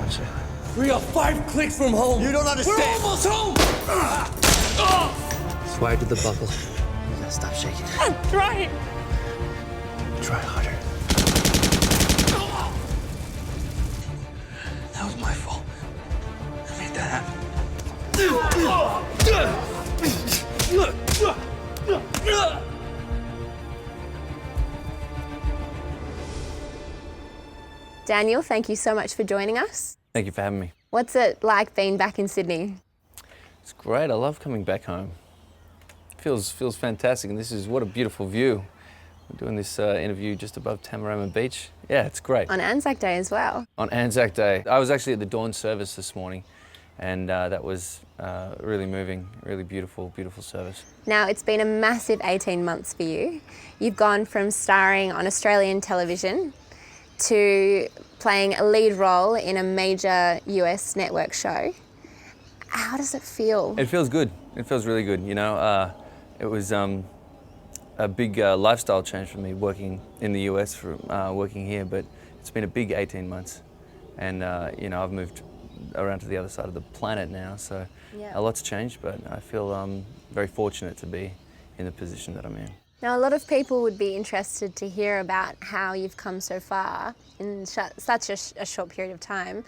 on, Shayla. We are 5 clicks from home. You don't understand. We're almost home. Swag to the buckle. You gotta stop shaking. I'm trying. Try harder. That was my fault. I made that happen. Daniel, thank you so much for joining us. Thank you for having me. What's it like being back in Sydney? It's great. I love coming back home. Feels fantastic, and what a beautiful view. We're doing this interview just above Tamarama Beach. Yeah, it's great. On Anzac Day as well. On Anzac Day. I was actually at the dawn service this morning, and that was really moving, really beautiful service. Now, it's been a massive 18 months for you. You've gone from starring on Australian television to playing a lead role in a major US network show. How does it feel? It feels good. It feels really good. You know, it was a big lifestyle change for me working in the US from working here, but it's been a big 18 months. And, you know, I've moved around to the other side of the planet now, so a lot's changed, but I feel very fortunate to be in the position that I'm in. Now, a lot of people would be interested to hear about how you've come so far in such a short period of time.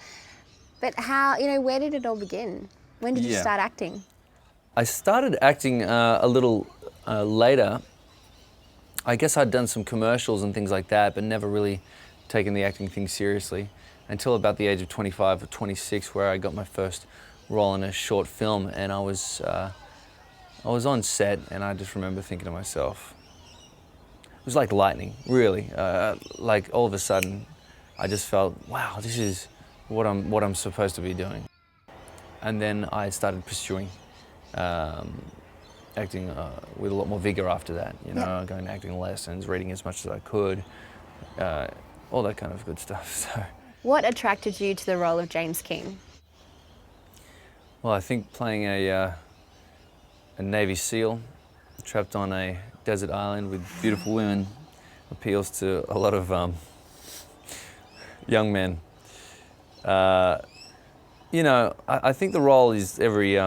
But how, you know, where did it all begin? When did you start acting? I started acting a little later. I guess I'd done some commercials and things like that, but never really taken the acting thing seriously until about the age of 25 or 26, where I got my first role in a short film, and I was on set, and I just remember thinking to myself, it was like lightning, really. Like all of a sudden, I just felt, wow, this is what I'm supposed to be doing. And then I started pursuing acting with a lot more vigor after that. You know, going to acting lessons, reading as much as I could, all that kind of good stuff. So. What attracted you to the role of James King? Well, I think playing a Navy SEAL trapped on a desert island with beautiful women appeals to a lot of young men. You know, I think the role is every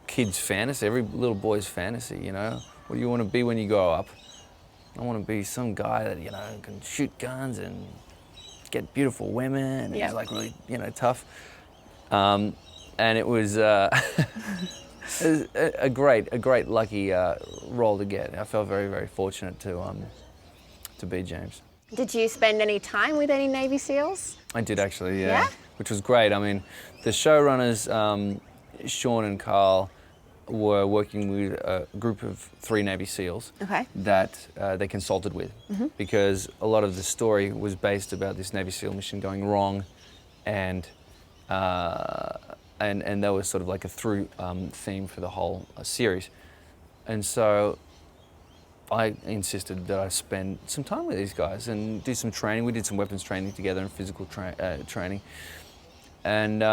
kid's fantasy, every little boy's fantasy, you know? What do you want to be when you grow up? I want to be some guy that, you know, can shoot guns and get beautiful women and is like really, you know, tough. And it was a great lucky role to get. I felt very, very fortunate to be James. Did you spend any time with any Navy SEALs? I did actually, yeah. Which was great. I mean, the showrunners, Sean and Carl, were working with a group of 3 Navy SEALs that they consulted with, because a lot of the story was based about this Navy SEAL mission going wrong, and that was sort of like a through theme for the whole series. And so I insisted that I spend some time with these guys and do some training. We did some weapons training together and physical training. And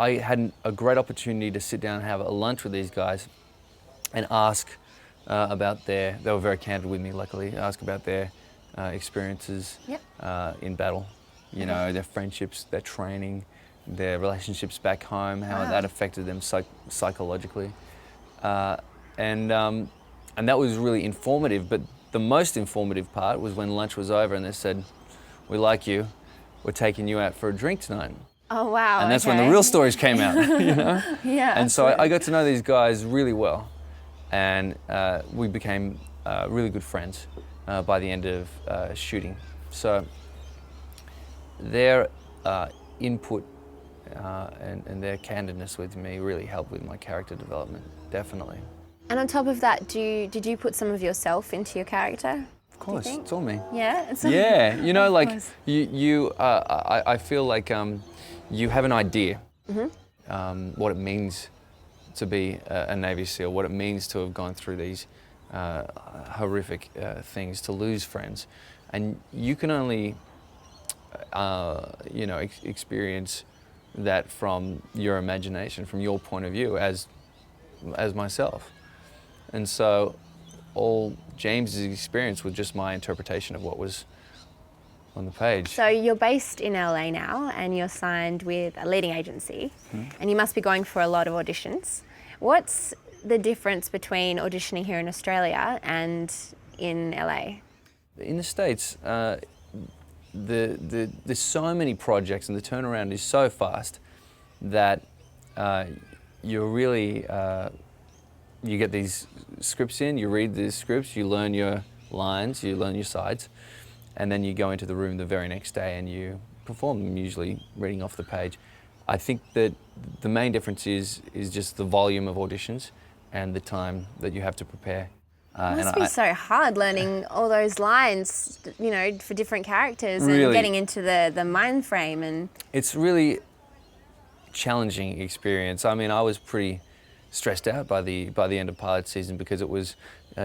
I had a great opportunity to sit down and have a lunch with these guys and ask about they were very candid with me, luckily, ask about their experiences in battle. You know, their friendships, their training, their relationships back home, how that affected them psychologically. And that was really informative, but the most informative part was when lunch was over and they said, "We like you, we're taking you out for a drink tonight." Oh, wow. And that's when the real stories came out, you know? And so I got to know these guys really well, and we became really good friends by the end of shooting. So their input and their candidness with me really helped with my character development, definitely. And on top of that, did you put some of yourself into your character? Of course, it's all me. Yeah? Yeah, you know, like I feel like you have an idea what it means to be a Navy SEAL, what it means to have gone through these horrific things, to lose friends. And you can only, you know, experience that from your imagination, from your point of view as myself. And so all James's experience was just my interpretation of what on the page. So you're based in LA now and you're signed with a leading agency and you must be going for a lot of auditions. What's the difference between auditioning here in Australia and in LA? In the States, there's so many projects and the turnaround is so fast that you're really, you get these scripts in, you read these scripts, you learn your lines, you learn your sides, and then you go into the room the very next day and you perform them, usually reading off the page. I think that the main difference is just the volume of auditions and the time that you have to prepare. It must be so hard learning all those lines, you know, for different characters Really, and getting into the mind frame. And it's really challenging experience. I mean, I was pretty stressed out by the end of pilot season because it was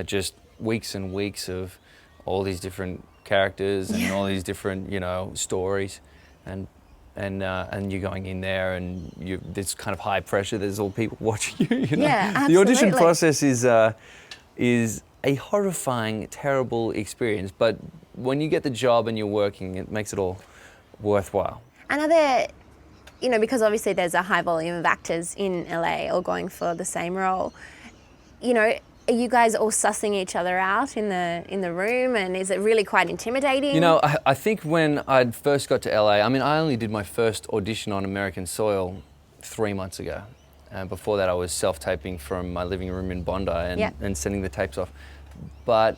just weeks and weeks of all these different characters and all these different, you know, stories, and you're going in there and there's kind of high pressure. There's all people watching you. You know? Yeah, absolutely. The audition process is a horrifying, terrible experience. But when you get the job and you're working, it makes it all worthwhile. And are there, you know, because obviously there's a high volume of actors in LA all going for the same role, you know, are you guys all sussing each other out in the room, and is it really quite intimidating? You know, I think when I first got to LA, I mean, I only did my first audition on American soil 3 months ago. And before that, I was self-taping from my living room in Bondi and sending the tapes off. But,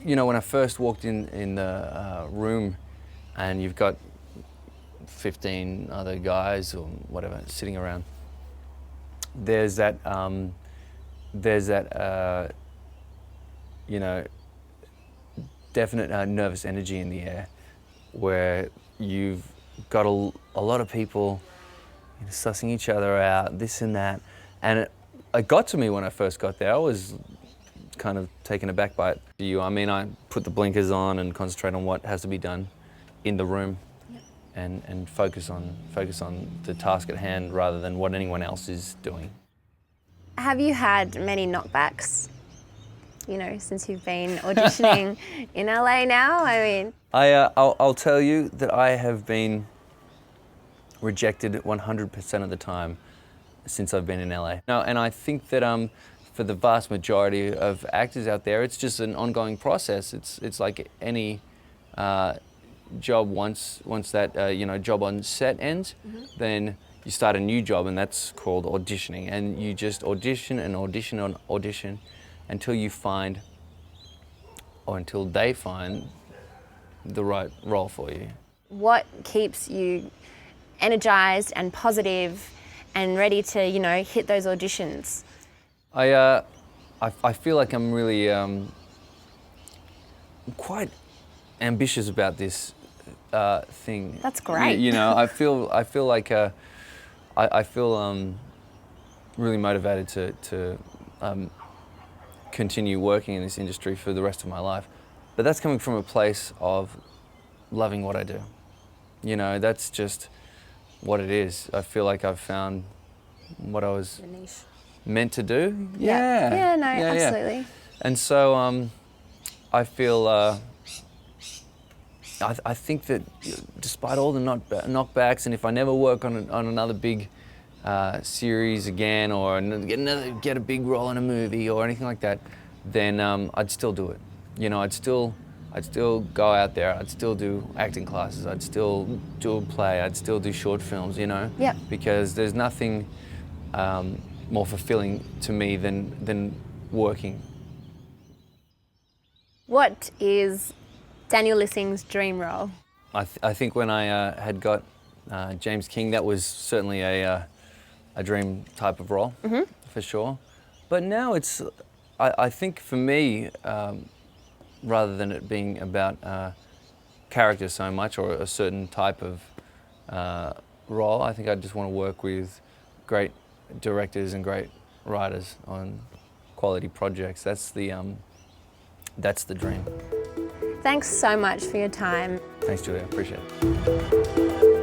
you know, when I first walked in the room and you've got 15 other guys or whatever sitting around, there's that you know, definite nervous energy in the air where you've got a lot of people, you know, sussing each other out, this and that. And it got to me when I first got there. I was kind of taken aback by it. I mean, I put the blinkers on and concentrate on what has to be done in the room and focus on the task at hand rather than what anyone else is doing. Have you had many knockbacks, you know, since you've been auditioning in LA now? I mean... I'll tell you that I have been rejected 100% of the time since I've been in LA. No, and I think that for the vast majority of actors out there, it's just an ongoing process. It's like any job. Once that you know, job on set ends, then you start a new job, and that's called auditioning. And you just audition and audition and audition until you find, or until they find, the right role for you. What keeps you energized and positive and ready to, you know, hit those auditions? I feel like I'm really quite ambitious about this thing. That's great. You know, I feel like I feel really motivated to continue working in this industry for the rest of my life. But that's coming from a place of loving what I do. You know, that's just what it is. I feel like I've found what I was meant to do. Yeah, no, absolutely. And so I feel, I think that despite all the knockbacks, and if I never work on another big series again, or get a big role in a movie or anything like that, then I'd still do it. You know, I'd still go out there. I'd still do acting classes. I'd still do a play. I'd still do short films. You know, because there's nothing more fulfilling to me than working. What is Daniel Lissing's dream role? I think when I had got James King, that was certainly a dream type of role, for sure. But now it's, I think for me, rather than it being about character so much or a certain type of role, I think I just want to work with great directors and great writers on quality projects. That's the dream. Thanks so much for your time. Thanks, Julia. Appreciate it.